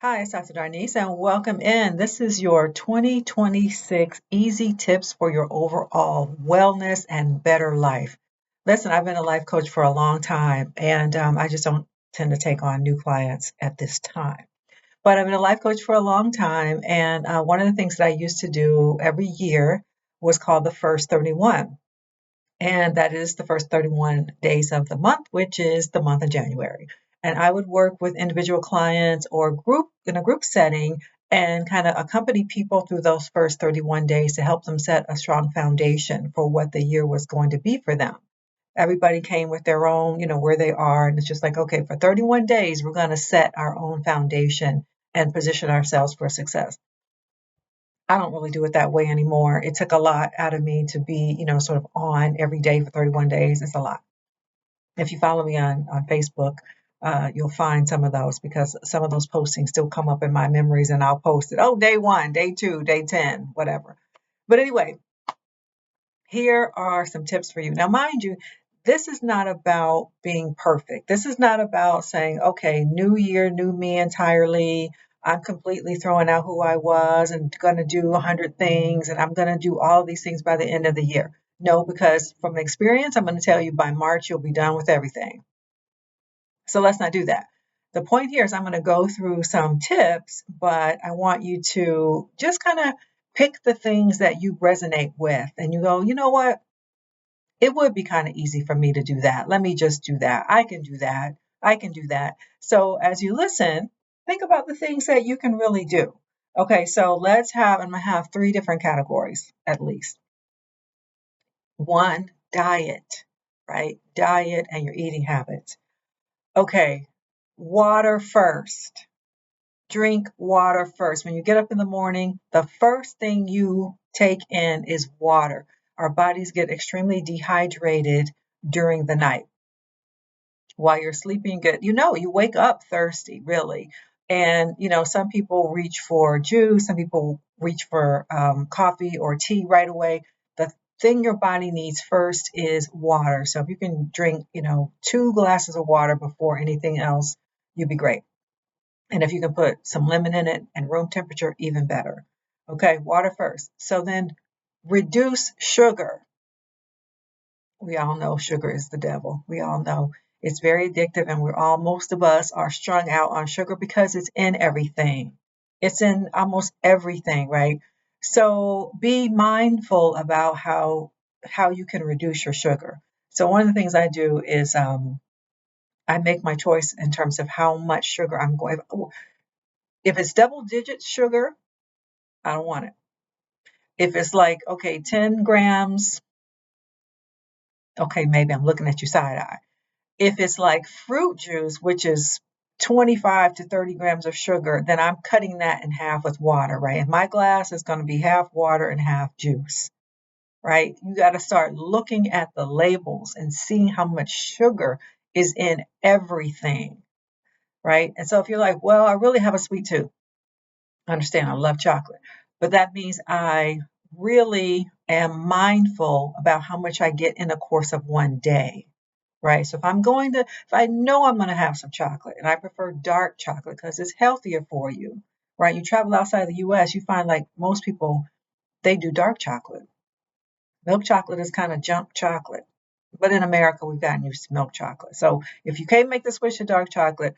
Hi, it's Dr. Darnese, and welcome in. This is your 2026 easy tips for your overall wellness and better life. Listen, I've been a life coach for a long time, and I just don't tend to take on new clients at this time. But I've been a life coach for a long time, and one of the things that I used to do every year was called the first 31. And that is the first 31 days of the month, which is the month of January. And I would work with individual clients or group in a group setting and kind of accompany people through those first 31 days to help them set a strong foundation for what the year was going to be for them. Everybody came with their own, where they are. And it's just like, okay, for 31 days, we're going to set our own foundation and position ourselves for success. I don't really do it that way anymore. It took a lot out of me to be, sort of on every day for 31 days. It's a lot. If you follow me on Facebook, you'll find some of those because some of those postings still come up in my memories and I'll post it. Oh, day 1, day 2, day 10, whatever. But anyway, here are some tips for you. Now, mind you, this is not about being perfect. This is not about saying, okay, new year, new me entirely. I'm completely throwing out who I was and going to do 100 things and I'm going to do all these things by the end of the year. No, because from experience, I'm going to tell you by March, you'll be done with everything. So let's not do that. The point here is I'm going to go through some tips, but I want you to just kind of pick the things that you resonate with and you go, you know what? It would be kind of easy for me to do that. Let me just do that. I can do that. I can do that. So as you listen, think about the things that you can really do. Okay, so I'm going to have three different categories at least. One, diet, right? Diet and your eating habits. Okay, water first. Drink water first. When you get up in the morning, the first thing you take in is water. Our bodies get extremely dehydrated during the night. While you're sleeping, you wake up thirsty, really. And, some people reach for juice, some people reach for coffee or tea right away. The thing your body needs first is water. So if you can drink, 2 glasses of water before anything else, you'd be great. And if you can put some lemon in it and room temperature, even better. Okay, water first. So then reduce sugar. We all know sugar is the devil. We all know it's very addictive, and most of us are strung out on sugar because it's in everything. It's in almost everything, right? So be mindful about how you can reduce your sugar. So one of the things I do is I make my choice in terms of how much sugar I'm going. If it's double digit sugar, I don't want it. If it's like, okay, 10 grams, okay, maybe I'm looking at you side eye. If it's like fruit juice, which is 25 to 30 grams of sugar, then I'm cutting that in half with water, right? And my glass is going to be half water and half juice, right? You got to start looking at the labels and seeing how much sugar is in everything, right? And so if you're like, well, I really have a sweet tooth, understand, I love chocolate, but that means I really am mindful about how much I get in the course of one day, right? So if I know I'm going to have some chocolate, and I prefer dark chocolate because it's healthier for you, right? You travel outside the US, you find like most people, they do dark chocolate. Milk chocolate is kind of junk chocolate. But in America, we've gotten used to milk chocolate. So if you can't make the switch to dark chocolate,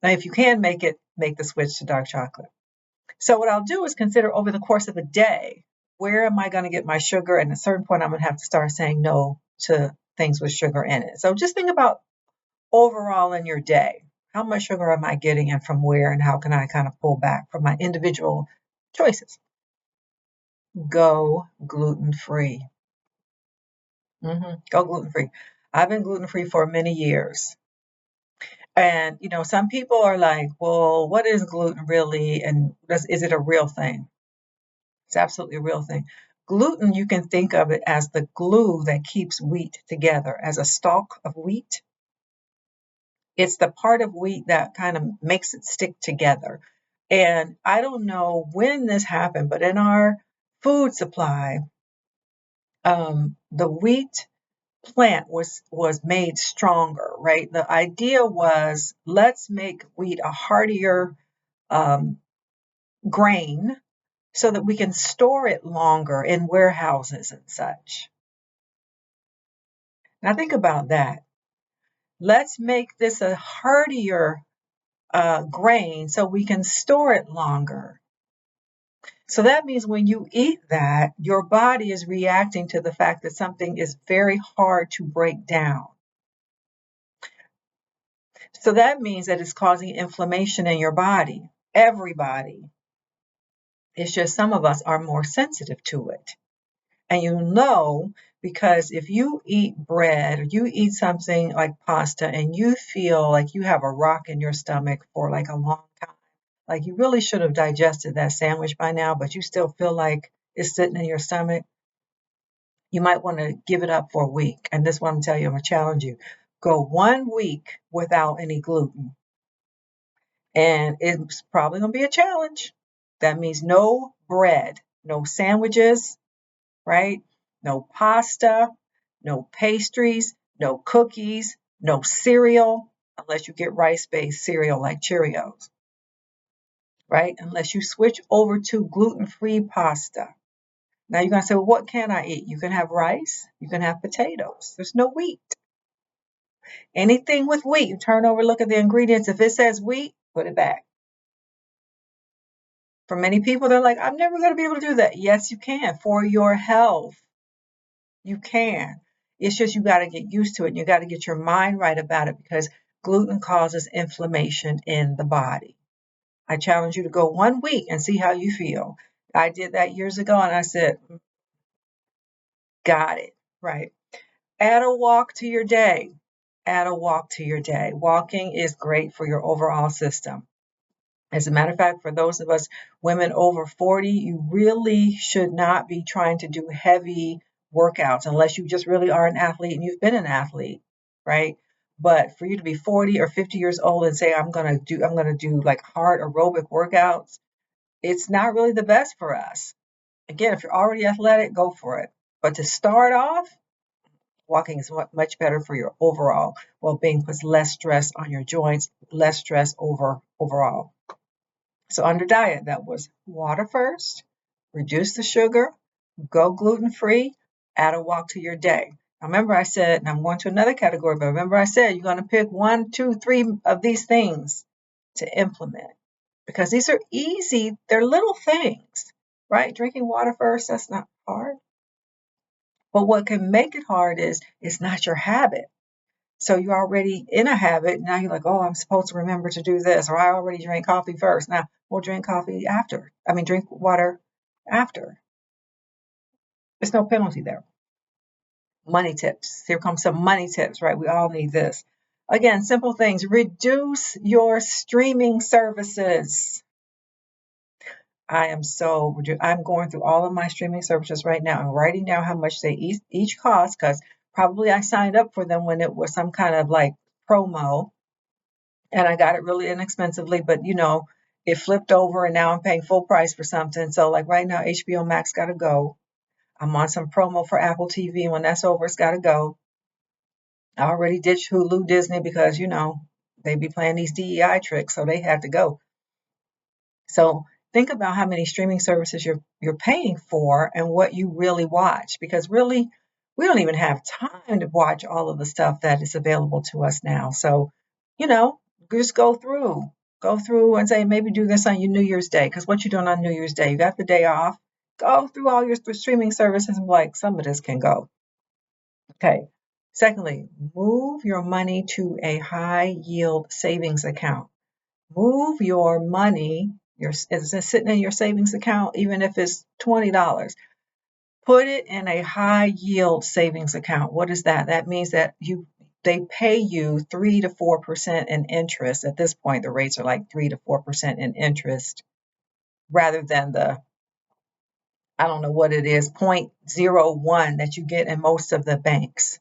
if you can make it, make the switch to dark chocolate. So what I'll do is consider over the course of a day, where am I going to get my sugar? And at a certain point, I'm going to have to start saying no to things with sugar in it. So just think about overall in your day, how much sugar am I getting and from where, and how can I kind of pull back from my individual choices? Go gluten-free. Go gluten-free. I've been gluten-free for many years. And, some people are like, well, what is gluten really? And is it a real thing? It's absolutely a real thing. Gluten, you can think of it as the glue that keeps wheat together, as a stalk of wheat. It's the part of wheat that kind of makes it stick together. And I don't know when this happened, but in our food supply, the wheat plant was made stronger, right? The idea was let's make wheat a hardier grain so that we can store it longer in warehouses and such. Now think about that. Let's make this a heartier grain so we can store it longer. So that means when you eat that, your body is reacting to the fact that something is very hard to break down. So that means that it's causing inflammation in your body. Everybody. It's just some of us are more sensitive to it. And you know, because if you eat bread or you eat something like pasta and you feel like you have a rock in your stomach for like a long time, like you really should have digested that sandwich by now, but you still feel like it's sitting in your stomach, you might want to give it up for a week. And this is what I'm telling you, I'm going to challenge you. Go 1 week without any gluten. And it's probably going to be a challenge. That means no bread, no sandwiches, right? No pasta, no pastries, no cookies, no cereal, unless you get rice-based cereal like Cheerios, right? Unless you switch over to gluten-free pasta. Now you're going to say, well, what can I eat? You can have rice. You can have potatoes. There's no wheat. Anything with wheat, you turn over, look at the ingredients. If it says wheat, put it back. For many people, they're like, I'm never going to be able to do that. Yes, you can. For your health, you can. It's just you got to get used to it. And you got to get your mind right about it because gluten causes inflammation in the body. I challenge you to go 1 week and see how you feel. I did that years ago and I said, got it, right? Add a walk to your day. Add a walk to your day. Walking is great for your overall system. As a matter of fact, for those of us women over 40, you really should not be trying to do heavy workouts unless you just really are an athlete and you've been an athlete, right? But for you to be 40 or 50 years old and say, I'm going to do like hard aerobic workouts, it's not really the best for us. Again, if you're already athletic, go for it. But to start off, walking is much better for your overall well-being, puts less stress on your joints, less stress overall. So under diet, that was water first, reduce the sugar, go gluten-free, add a walk to your day. Now remember I said, and I'm going to another category, but remember I said you're going to pick 1, 2, 3 of these things to implement because these are easy. They're little things, right? Drinking water first, that's not hard. But what can make it hard is it's not your habit. So you're already in a habit. Now you're like, oh, I'm supposed to remember to do this, or I already drank coffee first. Now we'll drink coffee after. Drink water after. There's no penalty there. Money tips. Here comes some money tips, right? We all need this. Again, simple things. Reduce your streaming services. I'm going through all of my streaming services right now. I'm writing down how much they each cost because probably I signed up for them when it was some kind of like promo and I got it really inexpensively, but it flipped over and now I'm paying full price for something. So like right now, HBO Max got to go. I'm on some promo for Apple TV. And when that's over, it's got to go. I already ditched Hulu, Disney because, they be playing these DEI tricks. So they had to go. So think about how many streaming services you're paying for and what you really watch, because really we don't even have time to watch all of the stuff that is available to us now. So, just go through and say, maybe do this on your New Year's Day. Because what you doing on New Year's Day? You got the day off. Go through all your streaming services and be like, some of this can go. Okay. Secondly, move your money to a high yield savings account. Move your money, it's sitting in your savings account, even if it's $20. Put it in a high yield savings account. What is that? That means that they pay you 3 to 4% in interest. At this point, the rates are like 3 to 4% in interest rather than the, I don't know what it is, 0.01 that you get in most of the banks.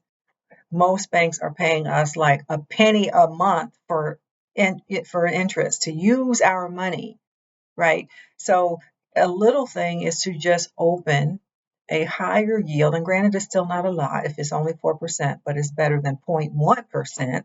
Most banks are paying us like a penny a month for interest to use our money, right? So a little thing is to just open a higher yield, and granted, it's still not a lot if it's only 4%, but it's better than 0.1%.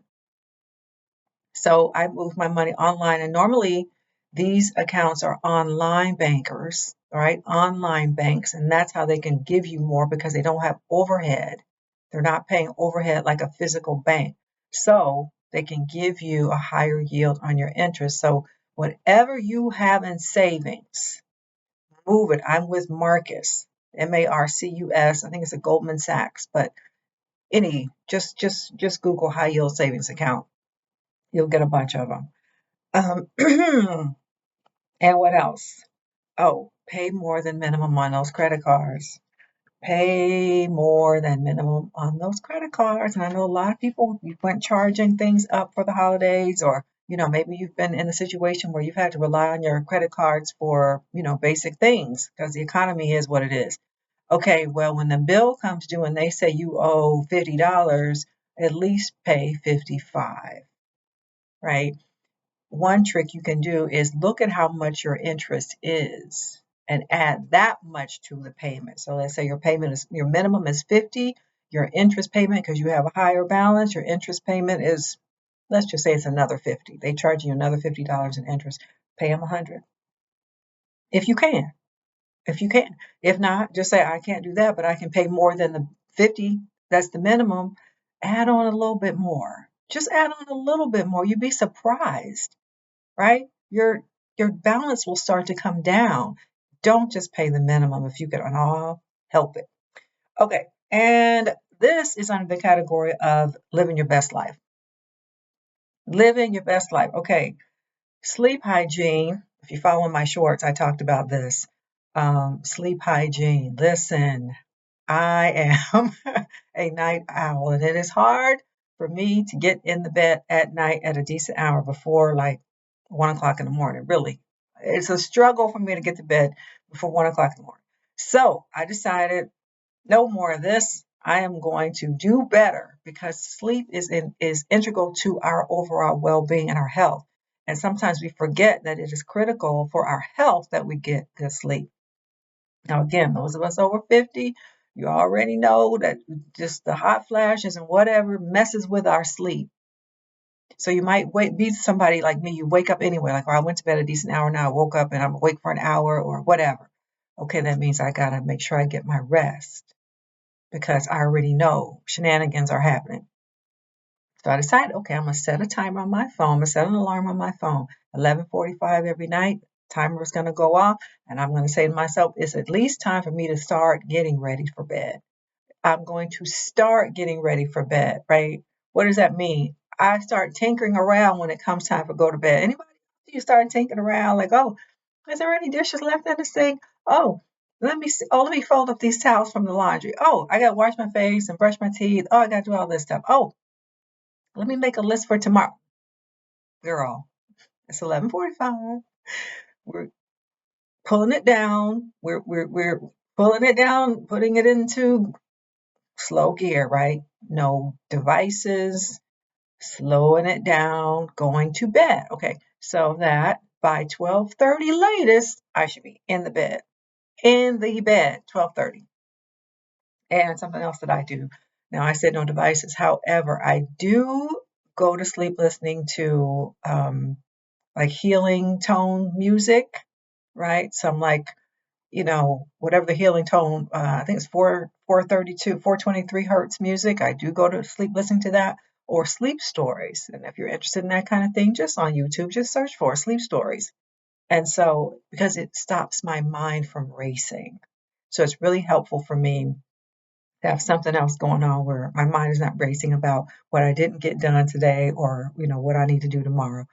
So I move my money online, and normally These accounts are online bankers, right? Online banks, and that's how they can give you more because they don't have overhead. They're not paying overhead like a physical bank. So they can give you a higher yield on your interest. So whatever you have in savings, move it. I'm with Marcus, Marcus. I think it's a Goldman Sachs, but just Google high yield savings account. You'll get a bunch of them. And what else? Oh, pay more than minimum on those credit cards. Pay more than minimum on those credit cards. And I know a lot of people, you went charging things up for the holidays, or, maybe you've been in a situation where you've had to rely on your credit cards for, basic things because the economy is what it is. Okay, well, when the bill comes due and they say you owe $50, at least pay 55, right? One trick you can do is look at how much your interest is and add that much to the payment. So let's say your minimum is 50, your interest payment, because you have a higher balance, your interest payment is, let's just say it's another 50. They charge you another $50 in interest. Pay them 100 if you can. If you can. If not, just say I can't do that, but I can pay more than the 50. That's the minimum. Add on a little bit more. Just add on a little bit more. You'd be surprised, right? Your balance will start to come down. Don't just pay the minimum if you can all help it. Okay, and this is under the category of living your best life. Living your best life. Okay, sleep hygiene. If you follow my shorts, I talked about this. Sleep hygiene. Listen, I am a night owl, and it is hard for me to get in the bed at night at a decent hour before like 1 o'clock in the morning. Really, it's a struggle for me to get to bed before 1 o'clock in the morning. So I decided no more of this. I am going to do better because sleep is integral to our overall well-being and our health. And sometimes we forget that it is critical for our health that we get good sleep. Now, again, those of us over 50, you already know that just the hot flashes and whatever messes with our sleep. So you might be somebody like me, you wake up anyway, like, I went to bed a decent hour now, I woke up and I'm awake for an hour or whatever. Okay, that means I got to make sure I get my rest because I already know shenanigans are happening. So I decided, okay, I'm going to set a timer on my phone. I'm going to set an alarm on my phone. 11:45 every night, timer is going to go off. And I'm going to say to myself, it's at least time for me to start getting ready for bed. I'm going to start getting ready for bed, right? What does that mean? I start tinkering around when it comes time for go to bed. Anybody? You start tinkering around like, oh, is there any dishes left in the sink? Oh, let me see. Oh, let me fold up these towels from the laundry. Oh, I got to wash my face and brush my teeth. Oh, I got to do all this stuff. Oh, let me make a list for tomorrow. Girl, it's 11:45. We're pulling it down. We're pulling it down, putting it into slow gear, right? No devices, slowing it down, going to bed. Okay, so that by 12:30 latest, I should be in the bed. In the bed, 12:30. And something else that I do. Now, I said no devices. However, I do go to sleep listening to like healing tone music, right? Some like, whatever the healing tone, I think it's 423 hertz music. I do go to sleep listening to that, or sleep stories. And if you're interested in that kind of thing, just on YouTube, just search for sleep stories. And so, because it stops my mind from racing. So it's really helpful for me to have something else going on where my mind is not racing about what I didn't get done today or, what I need to do tomorrow.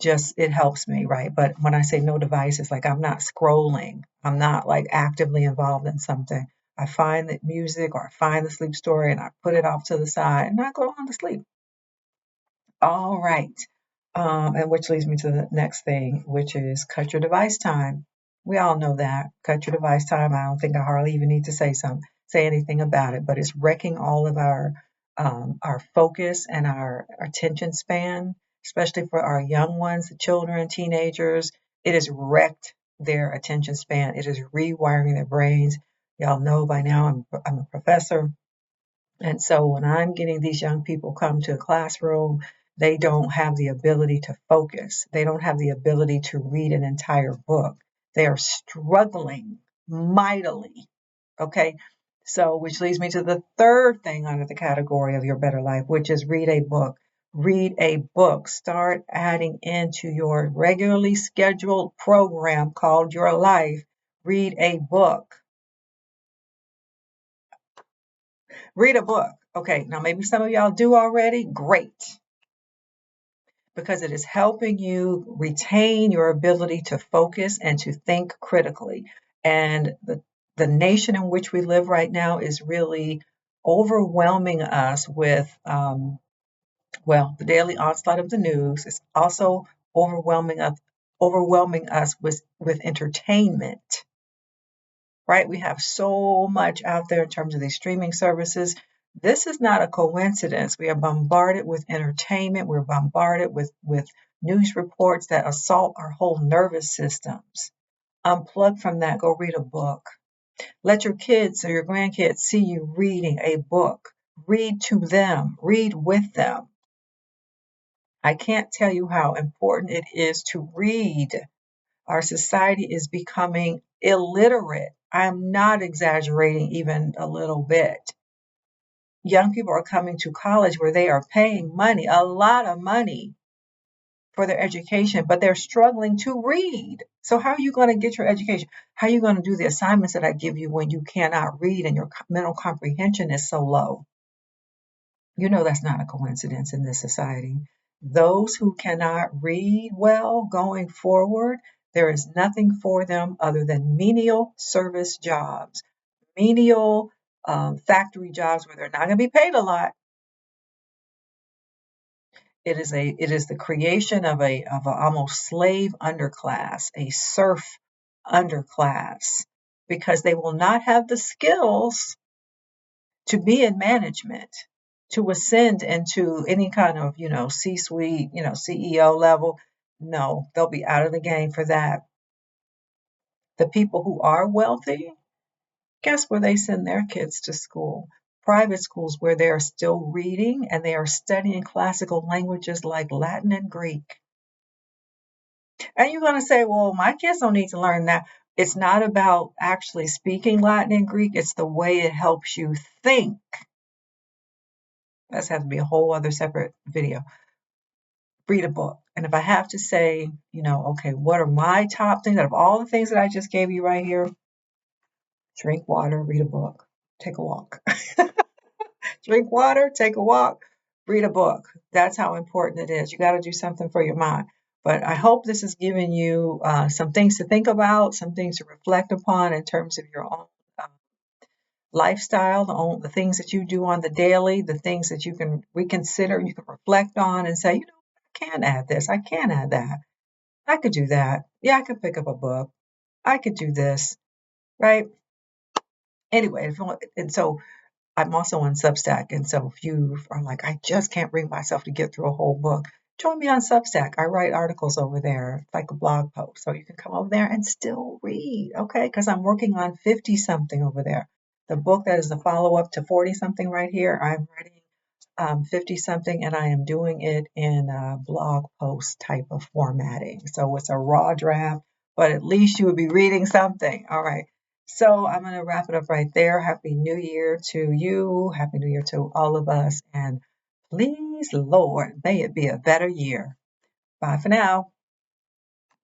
Just it helps me, right? But when I say no devices, like I'm not scrolling, I'm not like actively involved in something. I find that music or I find the sleep story and I put it off to the side and I go on to sleep. All right. And which leads me to the next thing, which is cut your device time. We all know that. Cut your device time. I don't think I hardly even need to say anything about it, but it's wrecking all of our focus and our attention span, especially for our young ones, the children, teenagers. It has wrecked their attention span. It is rewiring their brains. Y'all know by now I'm a professor. And so when I'm getting these young people come to a classroom They don't have the ability to focus. They don't have the ability to read an entire book. They are struggling mightily. Okay. So, which leads me to the third thing under the category of your better life, which is read a book. Read a book. Start adding into your regularly scheduled program called your life. Read a book. Read a book. Okay, now maybe some of y'all do already. Great. Because it is helping you retain your ability to focus and to think critically. And the nation in which we live right now is really overwhelming us with, the daily onslaught of the news. It's also overwhelming us with entertainment. Right? We have so much out there in terms of these streaming services. This is not a coincidence. We are bombarded with entertainment. We're bombarded with news reports that assault our whole nervous systems. Unplug from that. Go read a book. Let your kids or your grandkids see you reading a book. Read to them. Read with them. I can't tell you how important it is to read. Our society is becoming illiterate. I'm not exaggerating even a little bit. Young people are coming to college where they are paying money, a lot of money for their education, but they're struggling to read. So how are you going to get your education? How are you going to do the assignments that I give you when you cannot read and your mental comprehension is so low? You know that's not a coincidence in this society. Those who cannot read well going forward, there is nothing for them other than menial service jobs, menial factory jobs where they're not going to be paid a lot. It is the creation of a almost slave underclass, a serf underclass, because they will not have the skills to be in management, to ascend into any kind of, C-suite, CEO level. No, they'll be out of the game for that. The people who are wealthy, guess where they send their kids to school? Private schools where they are still reading and they are studying classical languages like Latin and Greek. And you're going to say, well, my kids don't need to learn that. It's not about actually speaking Latin and Greek. It's the way it helps you think. That's have to be a whole other separate video. Read a book. And if I have to say, okay, what are my top things out of all the things that I just gave you right here? Drink water, read a book, take a walk. Drink water, take a walk, read a book. That's how important it is. You got to do something for your mind. But I hope this has given you some things to think about, some things to reflect upon in terms of your own lifestyle, the things that you do on the daily, the things that you can reconsider, you can reflect on and say, I can add this, I can add that. I could do that. Yeah, I could pick up a book. I could do this, right? Anyway, and so I'm also on Substack. And so if you are like, I just can't bring myself to get through a whole book, join me on Substack. I write articles over there, it's like a blog post. So you can come over there and still read, okay? Because I'm working on 50 something over there. The book that is the follow up to 40 something right here, I'm writing 50 something and I am doing it in a blog post type of formatting. So it's a raw draft, but at least you would be reading something. All right. So I'm going to wrap it up right there. Happy New Year to you. Happy New Year to all of us. And please, Lord, may it be a better year. Bye for now.